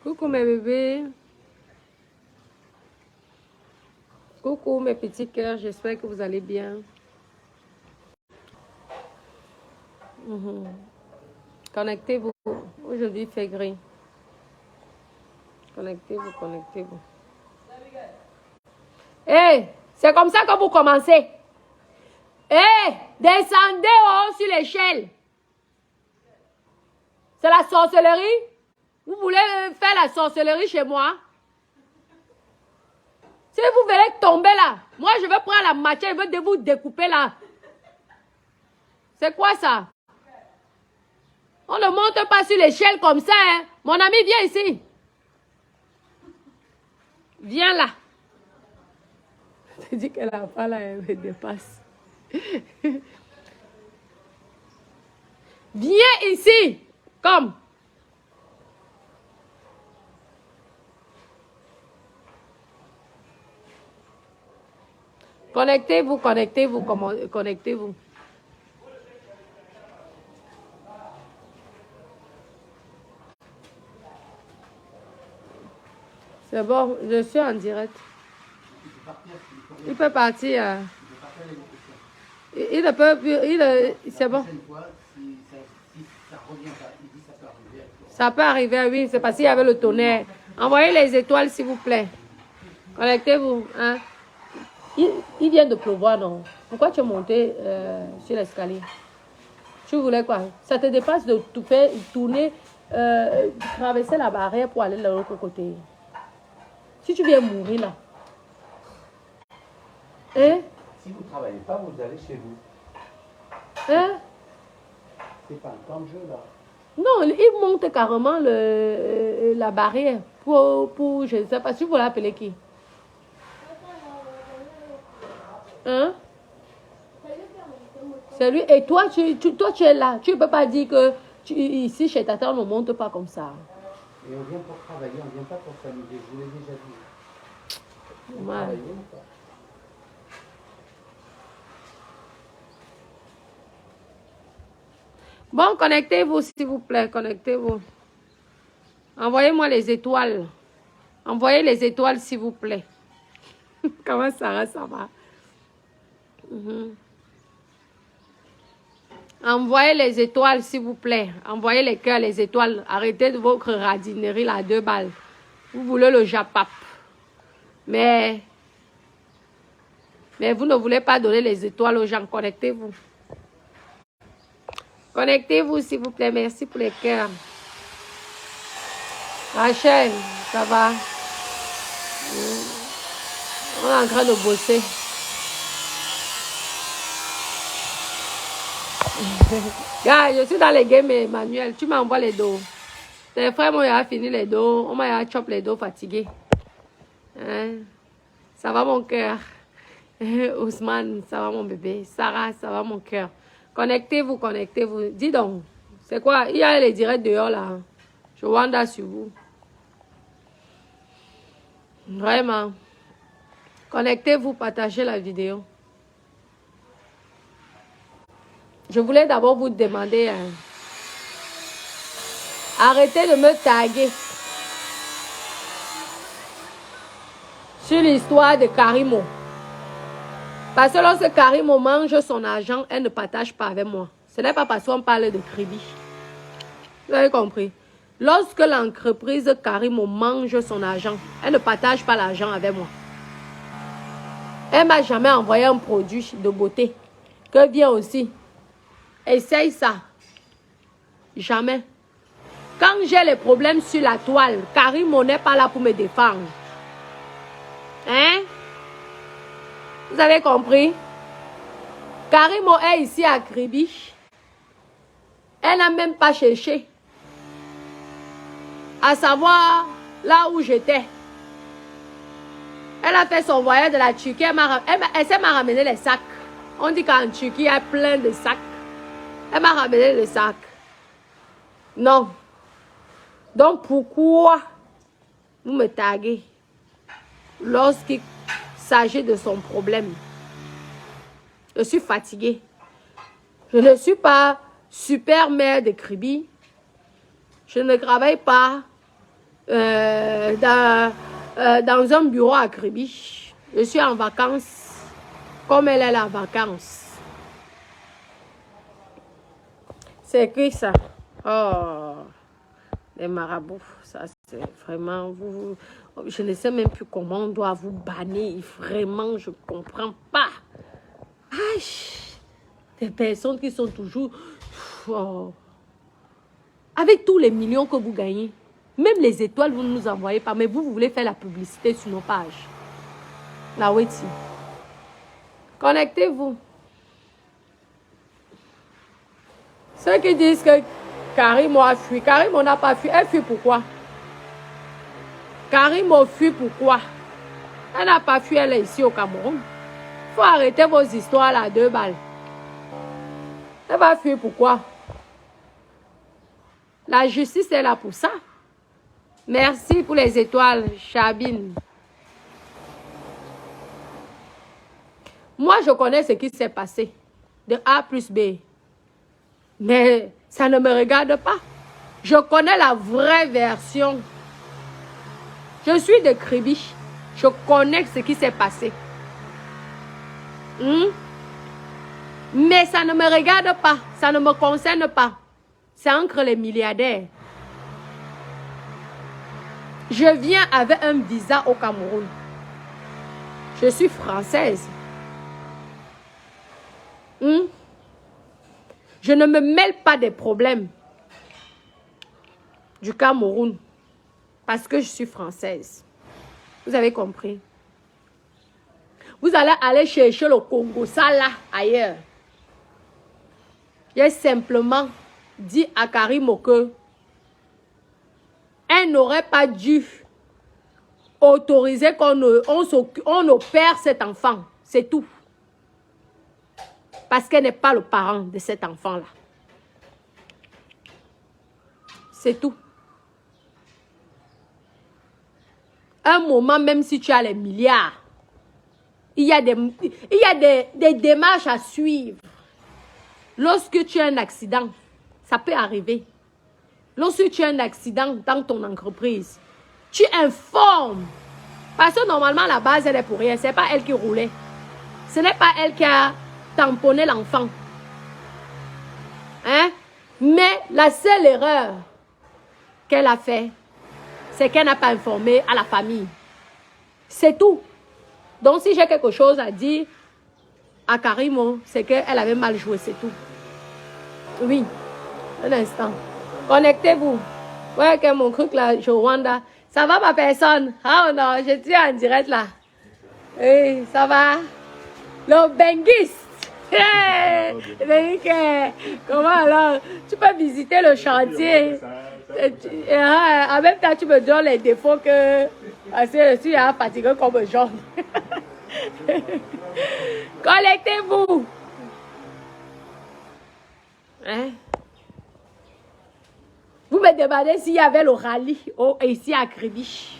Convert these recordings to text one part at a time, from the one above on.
Coucou mes bébés. Coucou mes petits cœurs, j'espère que vous allez bien. Connectez-vous. Aujourd'hui, il fait gris. Connectez-vous, connectez-vous. Hé, c'est comme ça que vous commencez. Hé, descendez sur l'échelle. C'est la sorcellerie? Vous voulez faire la sorcellerie chez moi? Si vous venez tomber là, moi je vais prendre la matière, je vais vous découper là. C'est quoi ça? On ne monte pas sur l'échelle comme ça, hein. Mon ami, viens ici. Viens là. Je dis qu'elle n'a pas là, elle me dépasse. Viens ici. Comme. Connectez-vous, connectez-vous, connectez-vous. C'est bon, je suis en direct. Il peut partir. Il ne peut plus. C'est bon. Ça peut arriver, oui. C'est parce qu'il y avait le tonnerre. Envoyez les étoiles, s'il vous plaît. Connectez-vous. Hein? Il vient de pleuvoir, non? Pourquoi tu es monté sur l'escalier? Tu voulais quoi? Ça te dépasse de tout faire tourner, traverser la barrière pour aller de l'autre côté. Si tu viens mourir là. Hein? Si vous ne travaillez pas, vous allez chez vous. Hein? C'est pas un temps de jeu là. Non, il monte carrément la barrière pour je ne sais pas si vous l'appelez qui. Hein? C'est lui. Et toi, tu es là. Tu ne peux pas dire que ici, chez Tata, on ne monte pas comme ça. Et on vient pour travailler, on ne vient pas pour s'amuser. Je vous l'ai déjà dit. Ouais. Bon, connectez-vous, s'il vous plaît. Connectez-vous. Envoyez-moi les étoiles. Envoyez les étoiles, s'il vous plaît. Comment ça va? Envoyez les étoiles, s'il vous plaît. Envoyez les cœurs, les étoiles. Arrêtez de votre radinerie, là, 2 balles. Vous voulez le japap. Mais vous ne voulez pas donner les étoiles aux gens. Connectez-vous. Connectez-vous, s'il vous plaît. Merci pour les cœurs. Rachel, ça va? On est en train de bosser. Gars, je suis dans les games, Emmanuel. Tu m'envoies les dos. Tes frères m'ont fini les dos. On m'a chop les dos fatigués. Hein? Ça va mon cœur. Ousmane, ça va mon bébé. Sarah, ça va mon cœur. Connectez-vous, connectez-vous. Dis donc, c'est quoi? Il y a les directs dehors là. Je wanda sur vous. Vraiment. Connectez-vous, partagez la vidéo. Je voulais d'abord vous demander, arrêtez de me taguer sur l'histoire de Karimo. Parce que lorsque Karimo mange son argent, elle ne partage pas avec moi. Ce n'est pas parce qu'on parle de crédit. Vous avez compris? Lorsque l'entreprise Karimo mange son argent, elle ne partage pas l'argent avec moi. Elle ne m'a jamais envoyé un produit de beauté. Que vient aussi. Essaye ça. Jamais. Quand j'ai les problèmes sur la toile, Karimo n'est pas là pour me défendre. Hein? Vous avez compris? Karimo est ici à Kribiche. Elle n'a même pas cherché à savoir là où j'étais. Elle a fait son voyage de la Turquie. Elle s'est ramené les sacs. On dit qu'en Turquie, il y a plein de sacs. Elle m'a ramené le sac. Non. Donc pourquoi vous me taguez lorsqu'il s'agit de son problème? Je suis fatiguée. Je ne suis pas super mère de Kribi. Je ne travaille pas dans un bureau à Kribi. Je suis en vacances, comme elle est en vacances. C'est écrit ça. Oh, les marabouts, ça c'est vraiment... je ne sais même plus comment on doit vous bannir. Vraiment, je ne comprends pas. Aïe, des personnes qui sont toujours... Oh, avec tous les millions que vous gagnez, même les étoiles, vous ne nous envoyez pas, mais vous voulez faire la publicité sur nos pages. La Weti. Connectez-vous. Ceux qui disent que Karim a fui, Karim n'a pas fui. Elle fuit pourquoi? Karim a fui pourquoi? Elle n'a pas fui, elle est ici au Cameroun. Il faut arrêter vos histoires là, 2 balles. Elle va fuir pourquoi? La justice est là pour ça. Merci pour les étoiles, Chabine. Moi, je connais ce qui s'est passé de A plus B. Mais ça ne me regarde pas. Je connais la vraie version. Je suis de Kribi. Je connais ce qui s'est passé. Mais ça ne me regarde pas. Ça ne me concerne pas. C'est entre les milliardaires. Je viens avec un visa au Cameroun. Je suis française. Je ne me mêle pas des problèmes du Cameroun parce que je suis française. Vous avez compris? Vous allez aller chercher le Congo, ça là, ailleurs. J'ai simplement dit à Karimo que elle n'aurait pas dû autoriser qu'on opère cet enfant. C'est tout. Parce qu'elle n'est pas le parent de cet enfant-là. C'est tout. Un moment, même si tu as les milliards, il y a des démarches à suivre. Lorsque tu as un accident, ça peut arriver. Lorsque tu as un accident dans ton entreprise, tu informes. Parce que normalement, la base, elle est pour rien. Ce n'est pas elle qui roulait. Ce n'est pas elle qui a tamponné l'enfant. Hein? Mais la seule erreur qu'elle a fait, c'est qu'elle n'a pas informé à la famille. C'est tout. Donc, si j'ai quelque chose à dire à Karimo, c'est qu'elle avait mal joué, c'est tout. Oui. Un instant. Connectez-vous. Ouais, que mon truc là, Rwanda. Ça va, ma personne? Ah non, je suis en direct là. Oui, ça va? Le benguiste. Hey, comment alors? Tu peux visiter le chantier. En même temps, tu me donnes les défauts que... Parce que je suis fatigué comme un jaune. Connectez-vous. Hein? Vous me demandez s'il y avait le rallye ici à Kribi.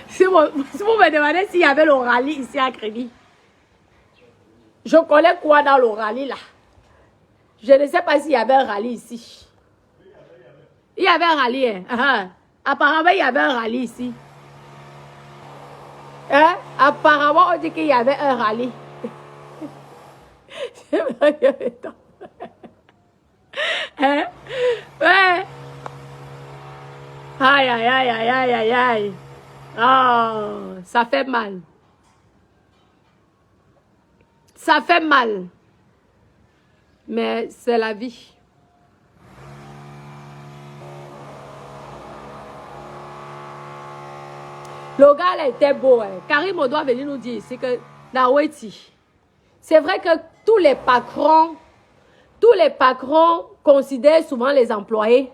Si vous me demandez s'il y avait le rallye ici à Kribi. Je connais quoi dans le rallye là? Je ne sais pas s'il y avait un rallye ici. Il y avait un rallye. Hein? Apparemment, il y avait un rallye ici. Hein? Apparemment, on dit qu'il y avait un rallye. C'est vrai qu'il y avait tant. Hein? Ouais. Aïe, aïe, aïe, aïe, aïe, aïe, aïe. Oh, ça fait mal. Ça fait mal. Mais c'est la vie. Le gars, là, était beau. Hein. Karim, on doit venir nous dire ici que Naweti, c'est vrai que tous les patrons considèrent souvent les employés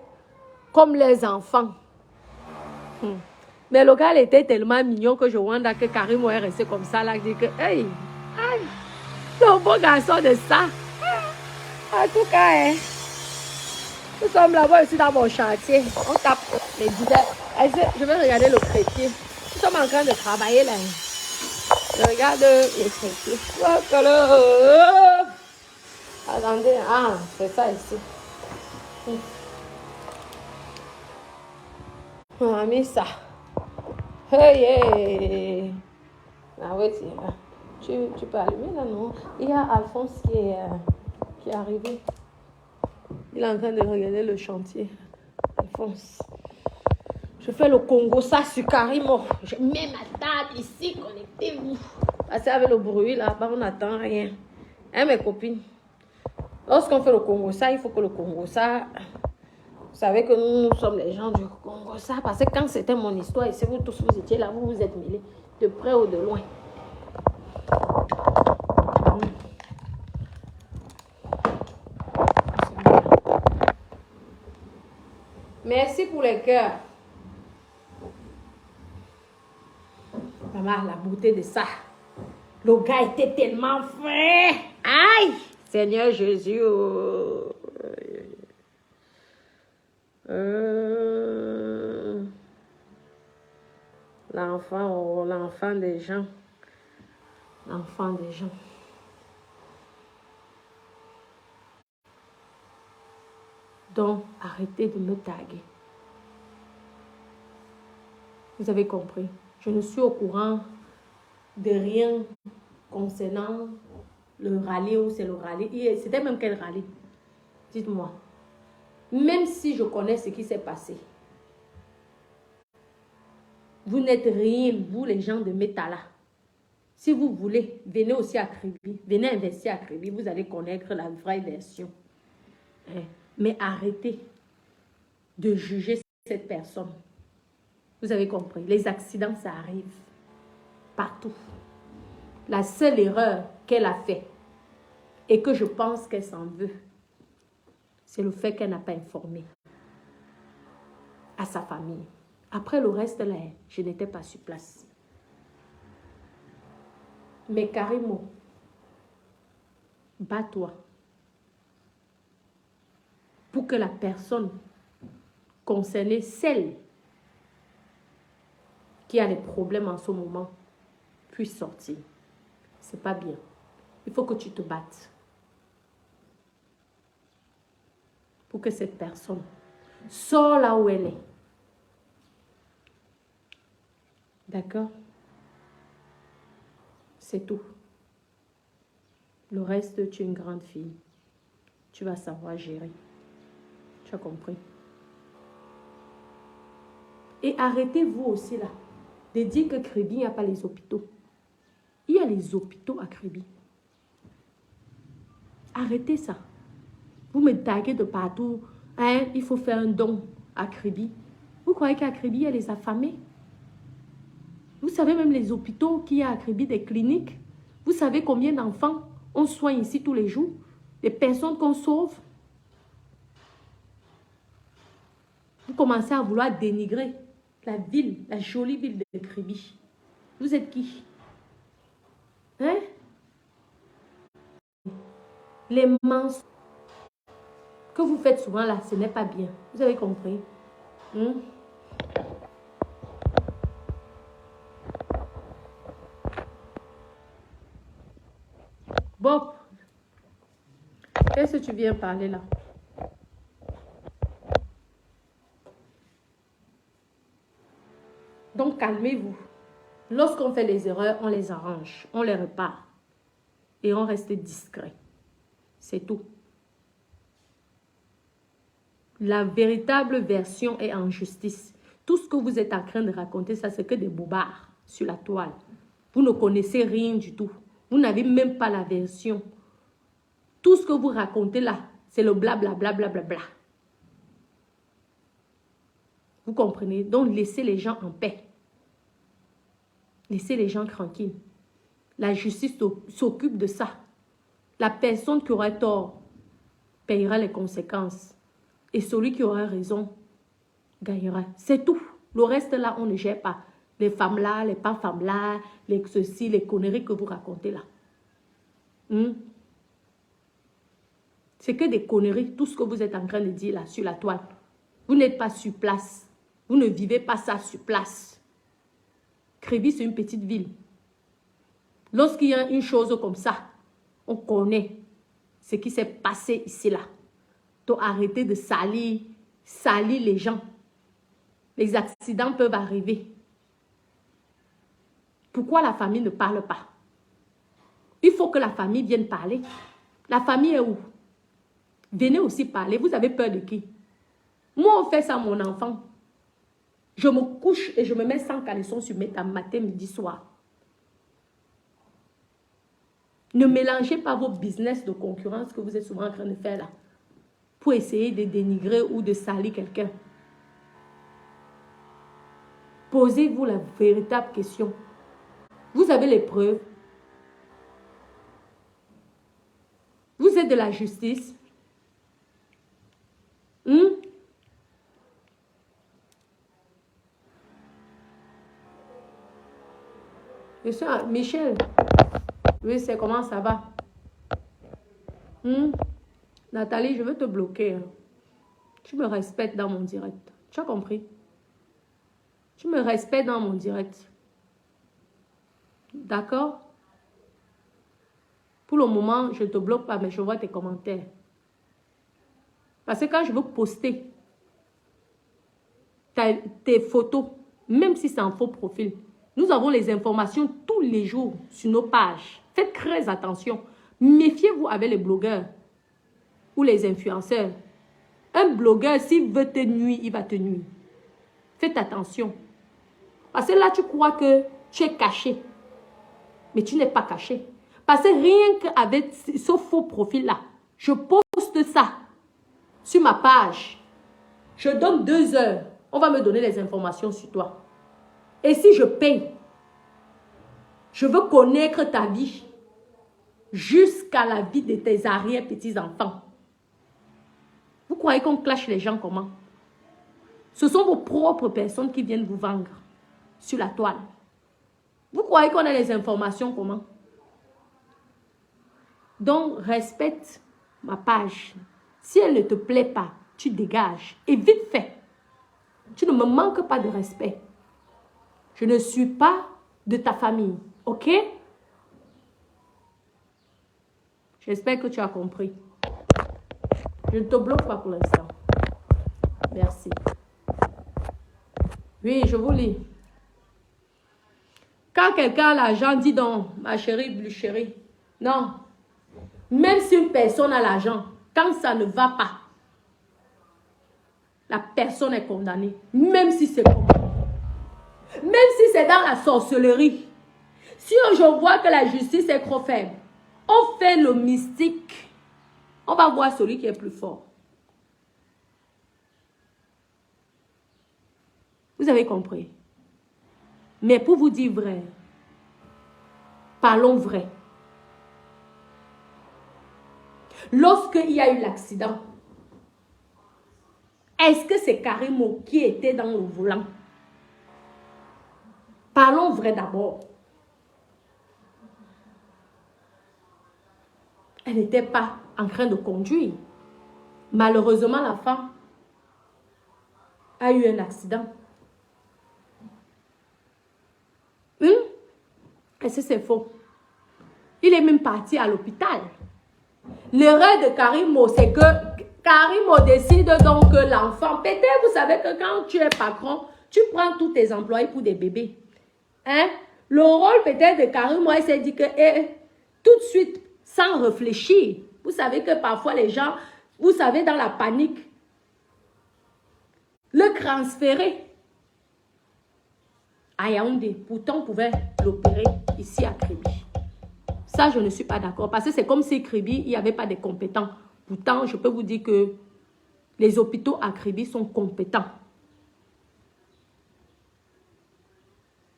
comme les enfants. Mais le gars, il était tellement mignon que je vois que Karim est resté comme ça. Là, je dis que, hey, aïe, le beau garçon de ça. En tout cas, hein, nous sommes là-bas aussi dans mon chantier. On tape les guides. Je vais regarder le crépier. Nous sommes en train de travailler là. Je regarde les crépiers. Attendez, ah, c'est ça ici. On a mis ça. Hey, hey. Ah ouais, tu peux allumer là, non? Il y a Alphonse qui est arrivé. Il est en train de regarder le chantier. Alphonse. Je fais le Congo, ça sur Karimo. Je mets ma table ici, connectez-vous. Parce qu'avec le bruit là-bas, on n'attend rien. Hein, mes copines? Lorsqu'on fait le Congo, ça, il faut que le Congo, ça. Vous savez que nous sommes les gens du Congo, ça. Parce que quand c'était mon histoire, et si vous tous vous étiez là, vous vous êtes mêlés, de près ou de loin. Merci pour les cœurs. Maman, la beauté de ça. Le gars était tellement frais. Aïe! Seigneur Jésus. L'enfant des gens. L'enfant des gens. Donc, arrêtez de me taguer. Vous avez compris? Je ne suis au courant de rien concernant le rallye ou c'est le rallye. C'était même quel rallye? Dites-moi. Même si je connais ce qui s'est passé. Vous n'êtes rien, vous les gens de Métala. Si vous voulez, venez aussi à Kribi. Venez investir à Kribi. Vous allez connaître la vraie version. Mais arrêtez de juger cette personne. Vous avez compris. Les accidents, ça arrive. Partout. La seule erreur qu'elle a faite et que je pense qu'elle s'en veut, c'est le fait qu'elle n'a pas informé à sa famille. Après le reste, là, je n'étais pas sur place. Mais Karimo, bats-toi pour que la personne concernée, celle qui a des problèmes en ce moment, puisse sortir. C'est pas bien. Il faut que tu te battes pour que cette personne sorte là où elle est. D'accord? C'est tout. Le reste, tu es une grande fille. Tu vas savoir gérer. Tu as compris? Et arrêtez-vous aussi là de dire que Kribi, il n'y a pas les hôpitaux. Il y a les hôpitaux à Kribi. Arrêtez ça. Vous me taguez de partout. Hein, il faut faire un don à Kribi. Vous croyez qu'à Kribi, il y a les affamés? Vous savez même les hôpitaux qu'il y a à Kribi, des cliniques. Vous savez combien d'enfants on soigne ici tous les jours? Des personnes qu'on sauve. Vous commencez à vouloir dénigrer la ville, la jolie ville de Kribi. Vous êtes qui? Hein? Les mensonges que vous faites souvent là, ce n'est pas bien. Vous avez compris? Bob, qu'est-ce que tu viens parler là? Donc, calmez-vous. Lorsqu'on fait les erreurs, on les arrange, on les répare. Et on reste discret. C'est tout. La véritable version est en justice. Tout ce que vous êtes en train de raconter, ça, c'est que des bobards sur la toile. Vous ne connaissez rien du tout. Vous n'avez même pas la version. Tout ce que vous racontez là, c'est le blablabla. Bla, bla, bla, bla. Vous comprenez? Donc, laissez les gens en paix. Laissez les gens tranquilles. La justice s'occupe de ça. La personne qui aura tort payera les conséquences. Et celui qui aura raison gagnera. C'est tout. Le reste là, on ne gère pas. Les femmes là, les pas femmes là, les ceci, les conneries que vous racontez là. C'est que des conneries, tout ce que vous êtes en train de dire là, sur la toile. Vous n'êtes pas sur place. Vous ne vivez pas ça sur place. Kribi, c'est une petite ville. Lorsqu'il y a une chose comme ça, on connaît ce qui s'est passé ici là. Donc arrêtez de salir les gens. Les accidents peuvent arriver. Pourquoi la famille ne parle pas? Il faut que la famille vienne parler. La famille est où? Venez aussi parler. Vous avez peur de qui? Moi, on fait ça à mon enfant. Je me couche et je me mets sans caleçon sur mes tables matin, midi, soir. Ne mélangez pas vos business de concurrence que vous êtes souvent en train de faire là. Pour essayer de dénigrer ou de salir quelqu'un. Posez-vous la véritable question. Vous avez les preuves. Vous êtes de la justice. Michel. Oui, c'est comment ça va? Nathalie, je veux te bloquer. Hein. Tu me respectes dans mon direct. Tu as compris? Tu me respectes dans mon direct. D'accord? Pour le moment, je ne te bloque pas, mais je vois tes commentaires. Parce que quand je veux poster tes photos, même si c'est un faux profil, nous avons les informations tous les jours sur nos pages. Faites très attention. Méfiez-vous avec les blogueurs ou les influenceurs. Un blogueur, s'il veut te nuire, il va te nuire. Faites attention. Parce que là, tu crois que tu es caché. Mais tu n'es pas caché. Parce que rien qu'avec ce faux profil-là, je poste ça sur ma page. Je donne 2 heures. On va me donner les informations sur toi. Et si je paye, je veux connaître ta vie jusqu'à la vie de tes arrière-petits-enfants. Vous croyez qu'on clash les gens comment? Ce sont vos propres personnes qui viennent vous vendre sur la toile. Vous croyez qu'on a les informations comment? Donc, respecte ma page. Si elle ne te plaît pas, tu dégages. Et vite fait. Tu ne me manques pas de respect. Je ne suis pas de ta famille. Ok? J'espère que tu as compris. Je ne te bloque pas pour l'instant. Merci. Oui, je vous lis. Quand quelqu'un a l'argent, dit donc, ma chérie, plus chérie. Non. Même si une personne a l'argent, quand ça ne va pas, la personne est condamnée. Même si c'est comment. Même si c'est dans la sorcellerie. Si je vois que la justice est trop faible, on fait le mystique. On va voir celui qui est plus fort. Vous avez compris? Mais pour vous dire vrai, parlons vrai. Lorsqu'il y a eu l'accident, est-ce que c'est Karimo qui était dans le volant? Parlons vrai d'abord. Elle n'était pas en train de conduire. Malheureusement, la femme a eu un accident. Est-ce que c'est faux? Il est même parti à l'hôpital. L'erreur de Karimo, c'est que Karimo décide donc que l'enfant... Peut-être, vous savez que quand tu es patron, tu prends tous tes employés pour des bébés. Hein? Le rôle peut-être de Karimo, il s'est dit que tout de suite, sans réfléchir, vous savez que parfois les gens, vous savez, dans la panique, le transférer à Yaoundé. Pourtant, on pouvait l'opérer ici à Kribi. Ça, je ne suis pas d'accord. Parce que c'est comme si Kribi, il n'y avait pas de compétents. Pourtant, je peux vous dire que les hôpitaux à Kribi sont compétents.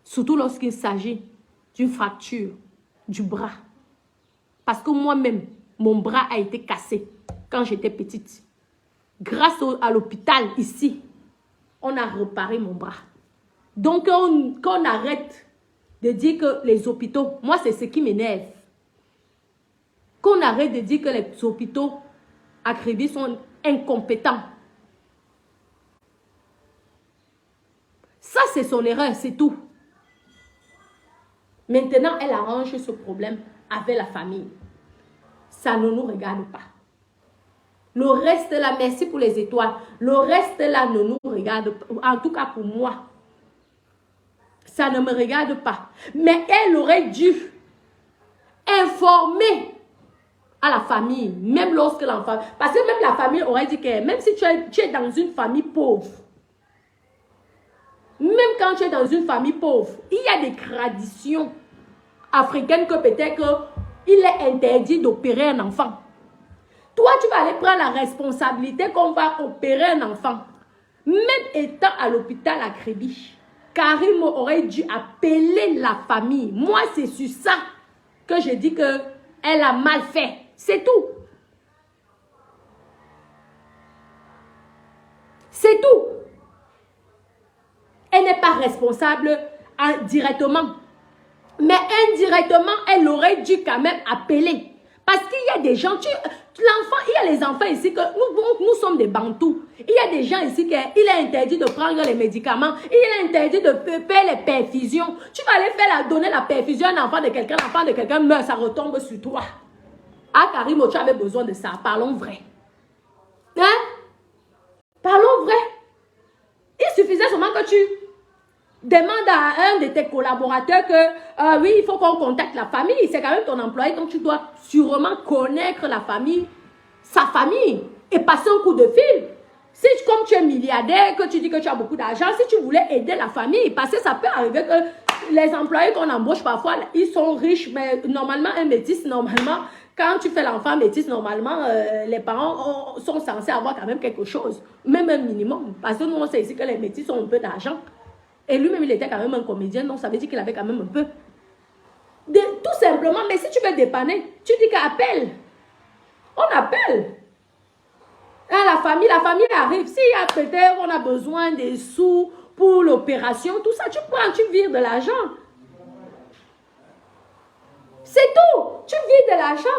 Surtout lorsqu'il s'agit d'une fracture du bras. Parce que moi-même, mon bras a été cassé quand j'étais petite. Grâce à l'hôpital ici, on a réparé mon bras. Donc, qu'on arrête de dire que les hôpitaux, moi c'est ce qui m'énerve. Qu'on arrête de dire que les hôpitaux à Kribi sont incompétents. Ça, c'est son erreur, c'est tout. Maintenant, elle arrange ce problème avec la famille. Ça ne nous regarde pas. Le reste là, merci pour les étoiles. Le reste là ne nous regarde pas. En tout cas pour moi. Ça ne me regarde pas. Mais elle aurait dû informer à la famille, même lorsque l'enfant... Parce que même la famille aurait dit que même si tu es dans une famille pauvre, même quand tu es dans une famille pauvre, il y a des traditions africaines que peut-être il est interdit d'opérer un enfant. Toi, tu vas aller prendre la responsabilité qu'on va opérer un enfant. Même étant à l'hôpital à Crébiche, Karim aurait dû appeler la famille. Moi, c'est sur ça que je dis qu'elle a mal fait. C'est tout. C'est tout. Elle n'est pas responsable directement. Mais indirectement, elle aurait dû quand même appeler. Parce qu'il y a des gens, l'enfant, il y a les enfants ici que nous sommes des bantous. Il y a des gens ici qu'il est interdit de prendre les médicaments. Il est interdit de faire les perfusions. Tu vas aller donner la perfusion à un enfant de quelqu'un, l'enfant de quelqu'un meurt, ça retombe sur toi. Ah, Karim, tu avais besoin de ça. Parlons vrai. Hein? Parlons vrai. Il suffisait seulement que tu demandes à un de tes collaborateurs que, oui, il faut qu'on contacte la famille. C'est quand même ton employé, donc tu dois sûrement connaître la famille, sa famille, et passer un coup de fil. Si, comme tu es milliardaire, que tu dis que tu as beaucoup d'argent, si tu voulais aider la famille, parce que ça peut arriver que les employés qu'on embauche parfois, ils sont riches, mais normalement, un métis, normalement, quand tu fais l'enfant métis, normalement, les parents sont censés avoir quand même quelque chose, même un minimum. Parce que nous, on sait ici que les métis ont un peu d'argent. Et lui-même, il était quand même un comédien, donc ça veut dire qu'il avait quand même un peu. Tout simplement, mais si tu veux dépanner, tu dis qu'appelle. On appelle. Hein, la famille arrive. S'il y a peut-être qu'on a besoin des sous pour l'opération, tout ça, tu prends, tu vires de l'argent. C'est tout. Tu vires de l'argent.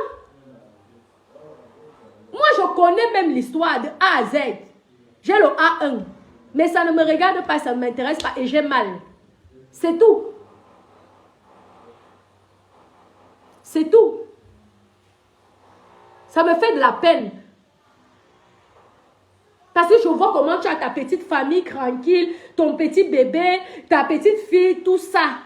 Moi, je connais même l'histoire de A à Z. J'ai le A1. Mais ça ne me regarde pas, ça ne m'intéresse pas et j'ai mal. C'est tout. C'est tout. Ça me fait de la peine. Parce que je vois comment tu as ta petite famille tranquille, ton petit bébé, ta petite fille, tout ça.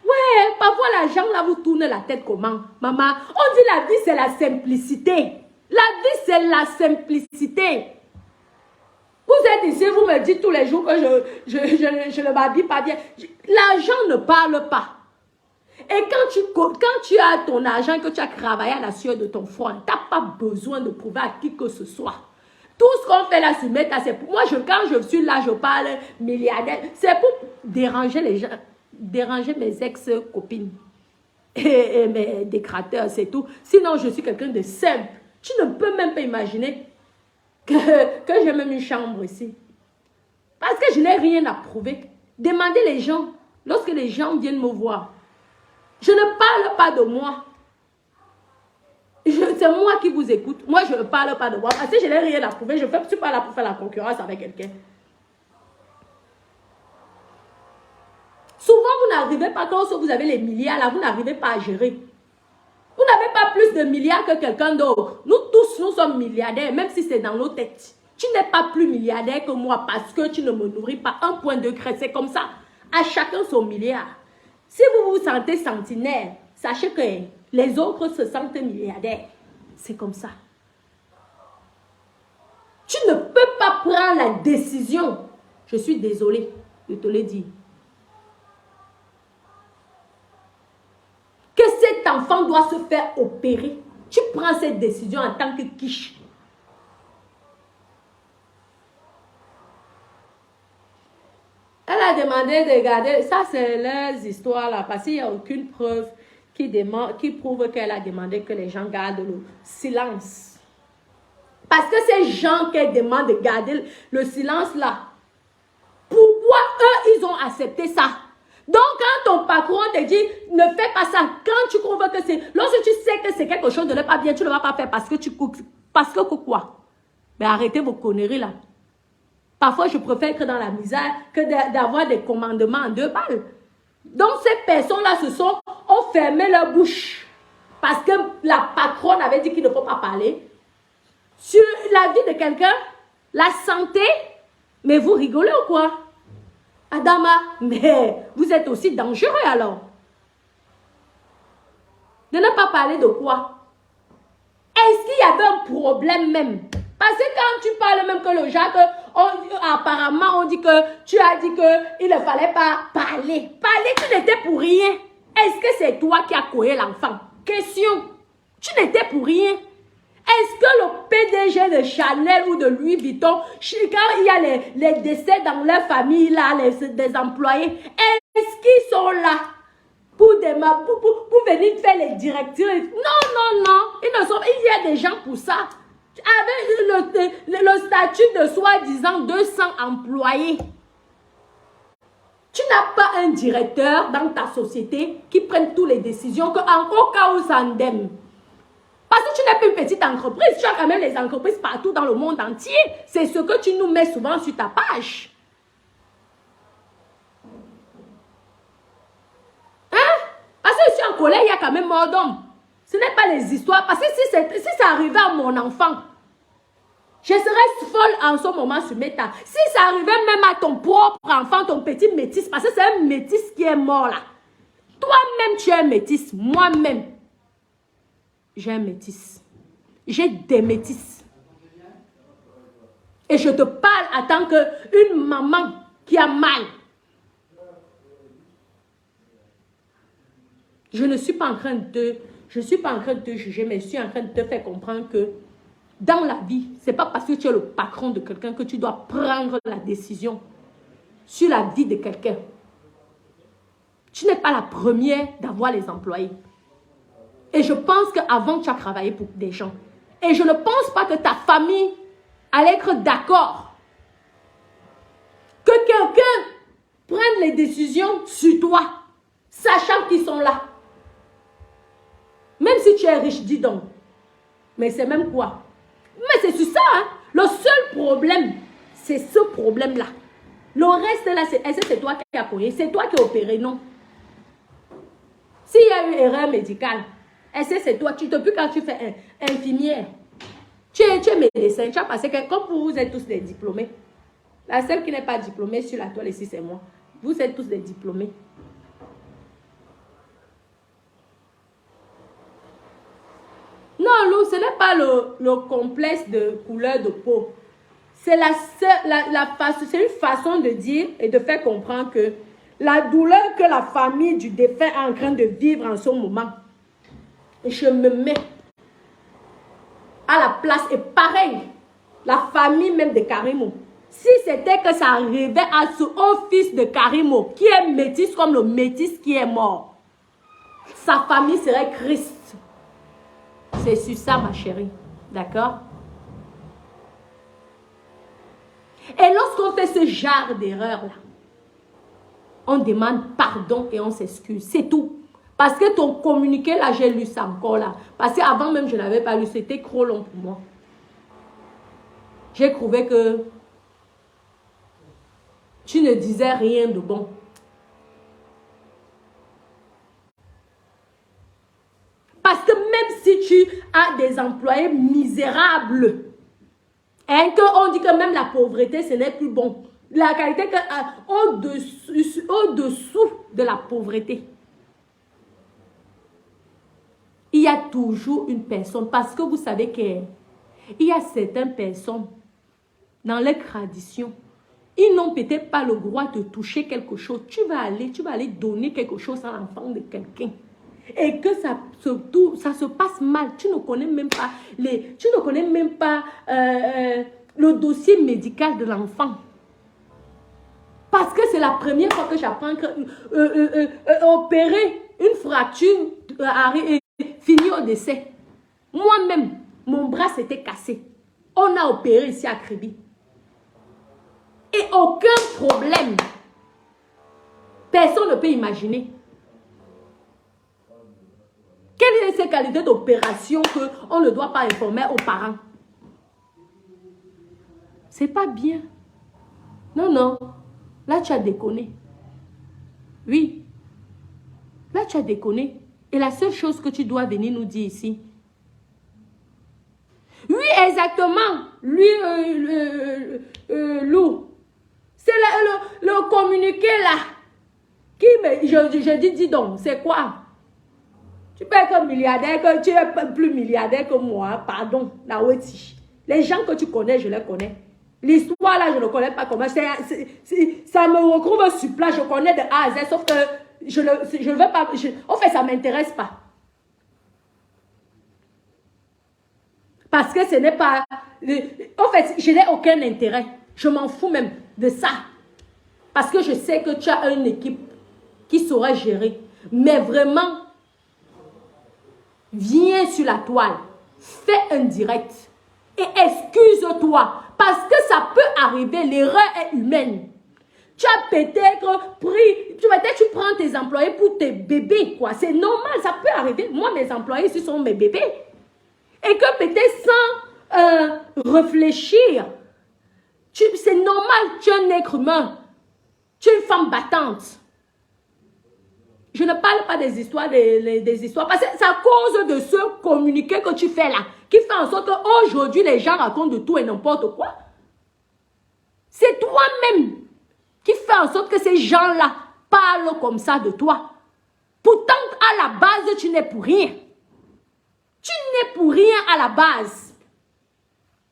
Ouais, parfois l'argent là vous tourne la tête comment? Maman, on dit la vie c'est la simplicité. La vie c'est la simplicité. Vous êtes ici, vous me dites tous les jours que je ne m'habille pas bien. L'argent ne parle pas. Et quand tu as ton argent, que tu as travaillé à la sueur de ton front, tu n'as pas besoin de prouver à qui que ce soit. Tout ce qu'on fait là sur Meta, c'est pour moi, quand je suis là, je parle milliardaire, c'est pour déranger les gens, déranger mes ex-copines et mes décrateurs, c'est tout. Sinon, je suis quelqu'un de simple. Tu ne peux même pas imaginer que j'ai même une chambre ici. Parce que je n'ai rien à prouver. Demandez les gens, lorsque les gens viennent me voir, je ne parle pas de moi. C'est moi qui vous écoute. Moi, je ne parle pas de moi. Parce que je n'ai rien à prouver. Je ne suis pas là pour faire la concurrence avec quelqu'un. Souvent, vous n'arrivez pas, quand vous avez les milliards, là, vous n'arrivez pas à gérer. Vous n'avez pas plus de milliards que quelqu'un d'autre. Nous tous, nous sommes milliardaires, même si c'est dans nos têtes. Tu n'es pas plus milliardaire que moi parce que tu ne me nourris pas. Un point de crête, c'est comme ça. À chacun son milliard. Si vous vous sentez centenaire, sachez que les autres se sentent milliardaires. C'est comme ça. Tu ne peux pas prendre la décision. Je suis désolée de te le dire. Que cet enfant doit se faire opérer. Tu prends cette décision en tant que quiche. Elle a demandé de garder, ça c'est leurs histoires là, parce qu'il n'y a aucune preuve qui prouve qu'elle a demandé que les gens gardent le silence. Parce que ces gens qui demandent de garder le silence là, pourquoi eux ils ont accepté ça? Donc quand ton patron te dit ne fais pas ça, quand tu trouves que c'est, lorsque tu sais que c'est quelque chose de ne pas bien, tu ne vas pas faire parce que tu coupes, parce que quoi? Mais arrêtez vos conneries là. Parfois, je préfère être dans la misère que d'avoir des commandements en 2 balles. Donc, ces personnes-là ont fermé leur bouche. Parce que la patronne avait dit qu'il ne faut pas parler. sur la vie de quelqu'un, la santé. Mais vous rigolez ou quoi? Adama, mais vous êtes aussi dangereux alors. De ne pas parler de quoi? Est-ce qu'il y avait un problème même? Parce que quand tu parles même que le Jacques, apparemment on dit que tu as dit qu'il ne fallait pas parler. Parler, tu n'étais pour rien. Est-ce que c'est toi qui as coé l'enfant? Question. Tu n'étais pour rien. Est-ce que le PDG de Chanel ou de Louis Vuitton, quand il y a les décès dans leur famille, là, des employés, est-ce qu'ils sont là pour venir faire les directives? Non, non, non. Il y a des gens pour ça. Avec le statut de soi-disant 200 employés. Tu n'as pas un directeur dans ta société qui prenne toutes les décisions au cas où ça endème. Parce que tu n'es pas une petite entreprise, tu as quand même les entreprises partout dans le monde entier. C'est ce que tu nous mets souvent sur ta page. Hein? Parce que je suis en colère, il y a quand même mort d'homme. Ce n'est pas les histoires. Parce que si ça arrivait à mon enfant, je serais folle en ce moment sur Meta. Si ça arrivait même à ton propre enfant, ton petit métis, parce que c'est un métis qui est mort là. Toi-même, tu es un métis. Moi-même, j'ai un métis. J'ai des métis. Et je te parle en tant qu'une maman qui a mal. Je ne suis pas en train de... Je ne suis pas en train de te juger, mais je suis en train de te faire comprendre que dans la vie, ce n'est pas parce que tu es le patron de quelqu'un que tu dois prendre la décision sur la vie de quelqu'un. Tu n'es pas la première d'avoir les employés. Et je pense qu'avant, tu as travaillé pour des gens. Et je ne pense pas que ta famille allait être d'accord que quelqu'un prenne les décisions sur toi, sachant qu'ils sont là. Même si tu es riche, dis donc. Mais c'est même quoi? Mais c'est sur ça, hein? Le seul problème, c'est ce problème-là. Le reste là, est-ce que c'est toi qui as couru? C'est toi qui as opéré, non? S'il y a eu erreur médicale, est-ce que c'est toi? Tu te plus quand tu fais infirmière. Tu es médecin, tu as passé que, comme vous êtes tous des diplômés. La seule qui n'est pas diplômée sur la toile ici, c'est moi. Vous êtes tous des diplômés. Non, Lou, ce n'est pas le complexe de couleur de peau. C'est une façon de dire et de faire comprendre que la douleur que la famille du défunt est en train de vivre en ce moment, je me mets à la place. Et pareil, la famille même de Karimo. Si c'était que ça arrivait à au fils de Karimo, qui est métis comme le métis qui est mort, sa famille serait Christ. C'est sur ça, ma chérie. D'accord? Et lorsqu'on fait ce genre d'erreur-là, on demande pardon et on s'excuse. C'est tout. Parce que ton communiqué, là, j'ai lu ça encore là. Parce qu'avant même, je n'avais pas lu. C'était trop long pour moi. J'ai trouvé que tu ne disais rien de bon. Parce que même si tu as des employés misérables, hein, qu'on dit que même la pauvreté, ce n'est plus bon. La qualité au-dessous de la pauvreté. Il y a toujours une personne, parce que vous savez qu'il y a certaines personnes, dans les traditions, ils n'ont peut-être pas le droit de toucher quelque chose. Tu vas aller donner quelque chose à l'enfant de quelqu'un. Et que ça se passe mal. Tu ne connais même pas, le dossier médical de l'enfant. Parce que c'est la première fois que j'apprends que opérer une fracture finit au décès. Moi-même, mon bras s'était cassé. On a opéré ici à Kribi. Et aucun problème. Personne ne peut imaginer. Quelle est cette qualité d'opération qu'on ne doit pas informer aux parents? C'est pas bien. Non, non. Là, tu as déconné. Oui. Là, tu as déconné. Et la seule chose que tu dois venir nous dire ici, Oui, exactement. Lui, Lou. C'est le communiqué là. Qui me, je dis donc, c'est quoi? Tu peux être milliardaire, que tu es plus milliardaire que moi. Pardon, la Weti. Les gens que tu connais, je les connais. L'histoire là, je ne connais pas comment. Ça me recouvre sur place. Je connais de A à Z, sauf que je ne veux pas. En fait, ça ne m'intéresse pas. Parce que ce n'est pas... En fait, je n'ai aucun intérêt. Je m'en fous même de ça. Parce que je sais que tu as une équipe qui saura gérer. Mais vraiment, viens sur la toile. Fais un direct. Et excuse-toi. Parce que ça peut arriver. L'erreur est humaine. Tu as peut-être pris... Tu prends tes employés pour tes bébés, quoi. C'est normal, ça peut arriver. Moi, mes employés, ce sont mes bébés. Et que peut-être sans réfléchir, c'est normal, tu es un être humain. Tu es une femme battante. Je ne parle pas des histoires, des histoires. Parce que c'est à cause de ce communiqué que tu fais là, qui fait en sorte qu'aujourd'hui, les gens racontent de tout et n'importe quoi. C'est toi-même qui fait en sorte que ces gens-là parlent comme ça de toi. Pourtant, à la base, tu n'es pour rien. Tu n'es pour rien à la base.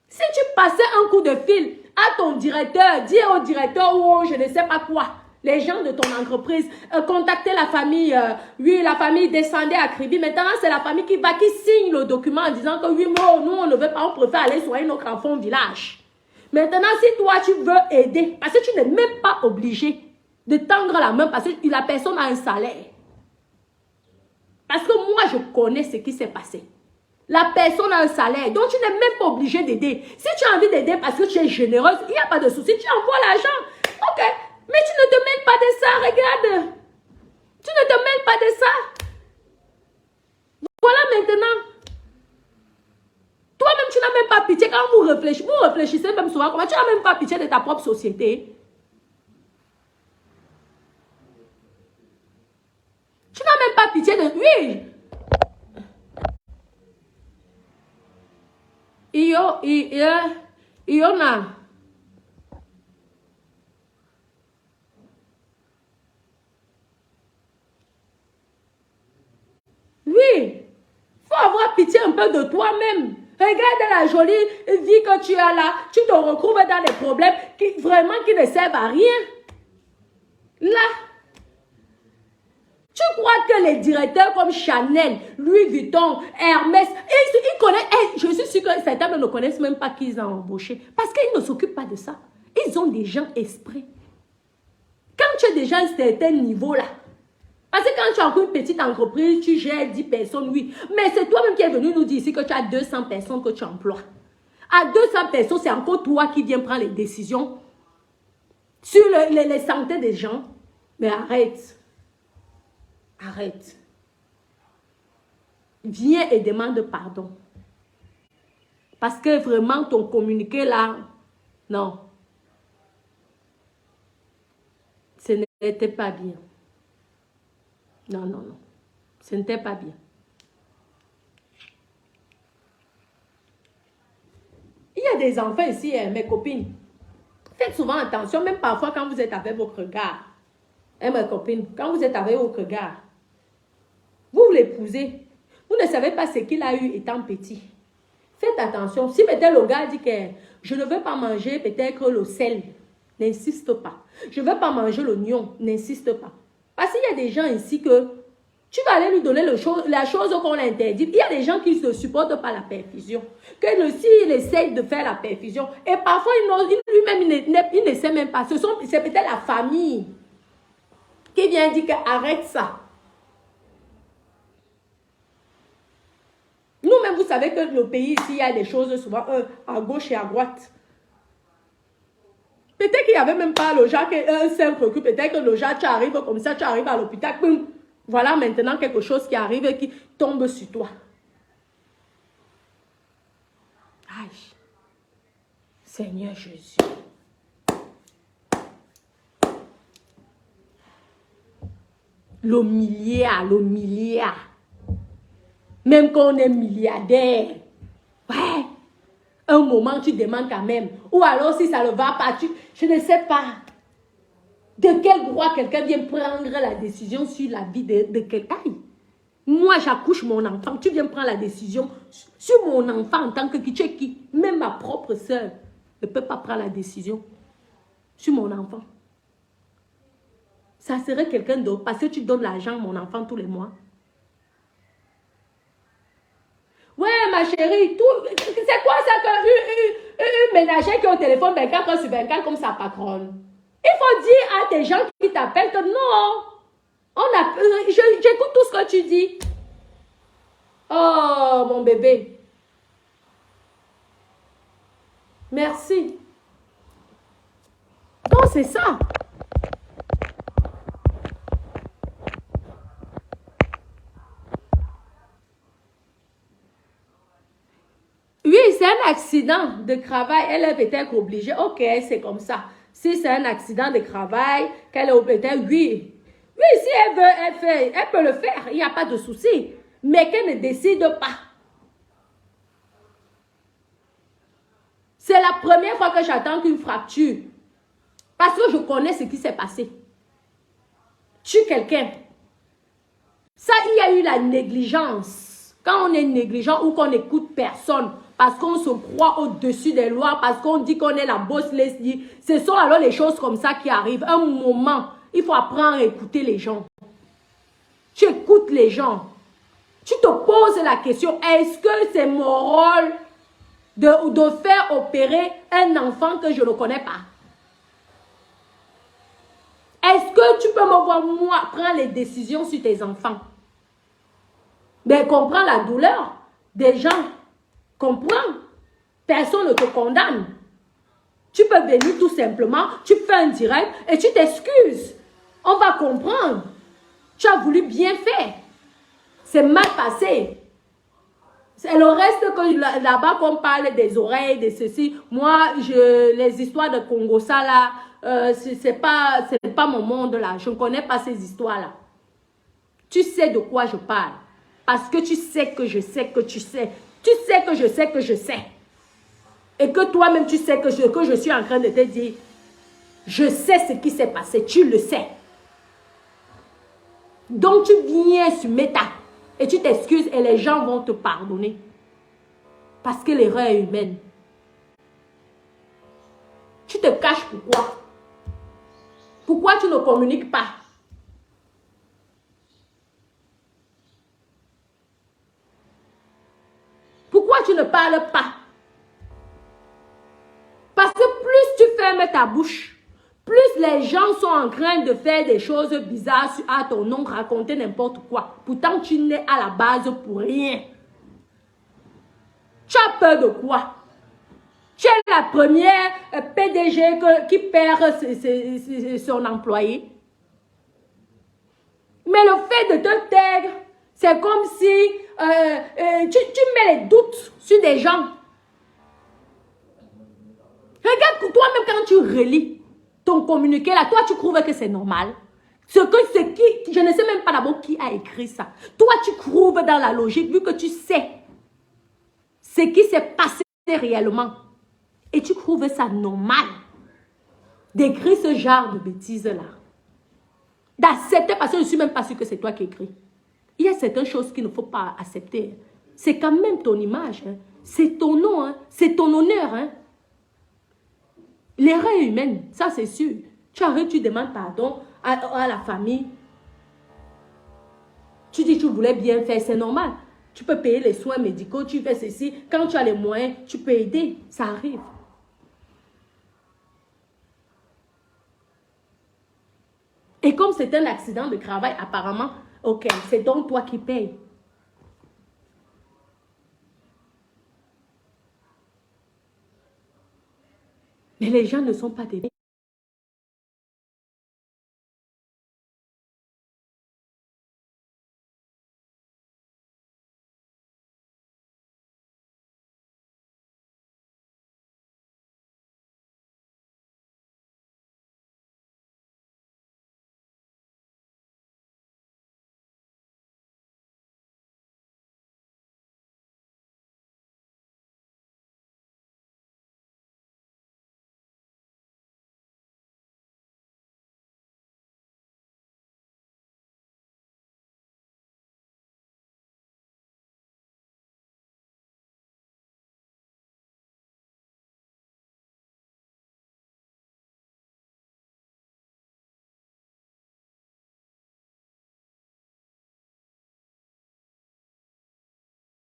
Si tu passais un coup de fil à ton directeur, dis au directeur ou je ne sais pas quoi, les gens de ton entreprise, contacter la famille, oui, la famille descendait à Kribi. Maintenant, c'est la famille qui signe le document en disant que oui, nous, on ne veut pas, on préfère aller soigner notre enfant au village. Maintenant, si toi, tu veux aider, parce que tu n'es même pas obligé de tendre la main parce que la personne a un salaire. Parce que moi, je connais ce qui s'est passé. La personne a un salaire, donc tu n'es même pas obligé d'aider. Si tu as envie d'aider parce que tu es généreuse, il n'y a pas de souci, tu envoies l'argent. Ok, mais tu ne te mêles pas de ça, regarde. Tu ne te mêles pas de ça. Voilà maintenant. Toi-même, tu n'as même pas pitié. Quand vous réfléchissez même souvent, comment tu n'as même pas pitié de ta propre société. Tu n'as même pas pitié de... Oui. Il y en a. Oui. Il faut avoir pitié un peu de toi-même. Regarde la jolie vie que tu as là. Tu te retrouves dans des problèmes qui ne servent à rien. Là. Tu crois que les directeurs comme Chanel, Louis Vuitton, Hermès, ils connaissent, je suis sûre que certains ne connaissent même pas qu'ils ont embauché. Parce qu'ils ne s'occupent pas de ça. Ils ont des gens esprits. Quand tu es déjà à un certain niveau là, parce que quand tu as une petite entreprise, tu gères 10 personnes, oui. Mais c'est toi-même qui es venu nous dire ici que tu as 200 personnes que tu emploies. À 200 personnes, c'est encore toi qui viens prendre les décisions sur les santé des gens. Mais arrête. Arrête. Viens et demande pardon. Parce que vraiment, ton communiqué là, non. Ce n'était pas bien. Non, non, non. Ce n'était pas bien. Il y a des enfants ici, mes copines. Faites souvent attention, même parfois quand vous êtes avec votre gars. Mes copines, quand vous êtes avec votre gars, vous l'épousez. Vous ne savez pas ce qu'il a eu étant petit. Faites attention. Si peut-être le gars dit que je ne veux pas manger peut-être le sel, n'insiste pas. Je ne veux pas manger l'oignon, n'insiste pas. Parce qu'il y a des gens ici que tu vas aller lui donner la chose qu'on l'interdit. Il y a des gens qui ne supportent pas la perfusion. Que s'il essaye de faire la perfusion, et parfois lui-même il ne sait même pas. C'est peut-être la famille qui vient dire qu'arrête ça. Nous-mêmes, vous savez que le pays ici, il y a des choses souvent à gauche et à droite. Peut-être qu'il n'y avait même pas le genre un simple recul. Peut-être que le genre, tu arrives comme ça, tu arrives à l'hôpital. Voilà maintenant quelque chose qui arrive et qui tombe sur toi. Aïe. Seigneur Jésus. Le milliard. Même quand on est milliardaire. Ouais. un moment, tu demandes quand même. Ou alors, si ça ne va pas, je ne sais pas. De quel droit quelqu'un vient prendre la décision sur la vie de quelqu'un? Moi, j'accouche mon enfant. Tu viens prendre la décision sur mon enfant en tant que qui? Tu es qui? Même ma propre soeur ne peut pas prendre la décision sur mon enfant. Ça serait quelqu'un d'autre parce que tu donnes l'argent à mon enfant tous les mois. Ouais, ma chérie, c'est quoi ça que une ménagère qui est au téléphone 24 heures sur 24 comme sa patronne? Il faut dire à tes gens qui t'appellent que non, j'écoute tout ce que tu dis. Oh, mon bébé. Merci. Donc, c'est ça. Oui, c'est un accident de travail. Elle est peut-être obligée. Ok, c'est comme ça. Si c'est un accident de travail, qu'elle est peut-être, oui. Oui, si elle veut, elle peut le faire. Il n'y a pas de souci. Mais qu'elle ne décide pas. C'est la première fois que j'attends une fracture. Parce que je connais ce qui s'est passé. Tue quelqu'un. Ça, il y a eu la négligence. Quand on est négligent ou qu'on n'écoute personne, parce qu'on se croit au-dessus des lois, parce qu'on dit qu'on est la boss lady, ce sont alors les choses comme ça qui arrivent. Un moment, il faut apprendre à écouter les gens. Tu écoutes les gens. Tu te poses la question, est-ce que c'est mon rôle de faire opérer un enfant que je ne connais pas? Est-ce que tu peux me voir, moi, prendre les décisions sur tes enfants? Mais comprends la douleur des gens. Comprends. Personne ne te condamne. Tu peux venir tout simplement, tu fais un direct et tu t'excuses. On va comprendre. Tu as voulu bien faire. C'est mal passé. C'est le reste que là-bas qu'on parle des oreilles, de ceci. Moi, les histoires de Congo, ça là, c'est pas mon monde là. Je ne connais pas ces histoires-là. Tu sais de quoi je parle. Parce que tu sais que je sais que tu sais. Tu sais que je sais que je sais. Et que toi-même, tu sais que je suis en train de te dire, je sais ce qui s'est passé. Tu le sais. Donc, tu viens sur Meta et tu t'excuses et les gens vont te pardonner. Parce que l'erreur est humaine. Tu te caches pourquoi? Pourquoi tu ne communiques pas? Pourquoi tu ne parles pas? Parce que plus tu fermes ta bouche, plus les gens sont en train de faire des choses bizarres à ton nom, raconter n'importe quoi. Pourtant, tu n'es à la base pour rien. Tu as peur de quoi? Tu es la première PDG qui perd son employé. Mais le fait de te taire, c'est comme si tu mets les doutes sur des gens. Regarde toi-même quand tu relis ton communiqué là, toi tu trouves que c'est normal. Je ne sais même pas d'abord qui a écrit ça. Toi tu trouves dans la logique vu que tu sais ce qui s'est passé réellement. Et tu trouves ça normal d'écrire ce genre de bêtises là. D'accepter parce que je ne suis même pas sûre que c'est toi qui écris. Il y a certaines choses qu'il ne faut pas accepter. C'est quand même ton image. Hein. C'est ton nom. Hein. C'est ton honneur. Hein. L'erreur est humaine, ça c'est sûr. Tu arrives, tu demandes pardon à la famille. Tu dis que tu voulais bien faire, c'est normal. Tu peux payer les soins médicaux, tu fais ceci. Quand tu as les moyens, tu peux aider. Ça arrive. Et comme c'est un accident de travail, apparemment, ok, c'est donc toi qui payes. Mais les gens ne sont pas des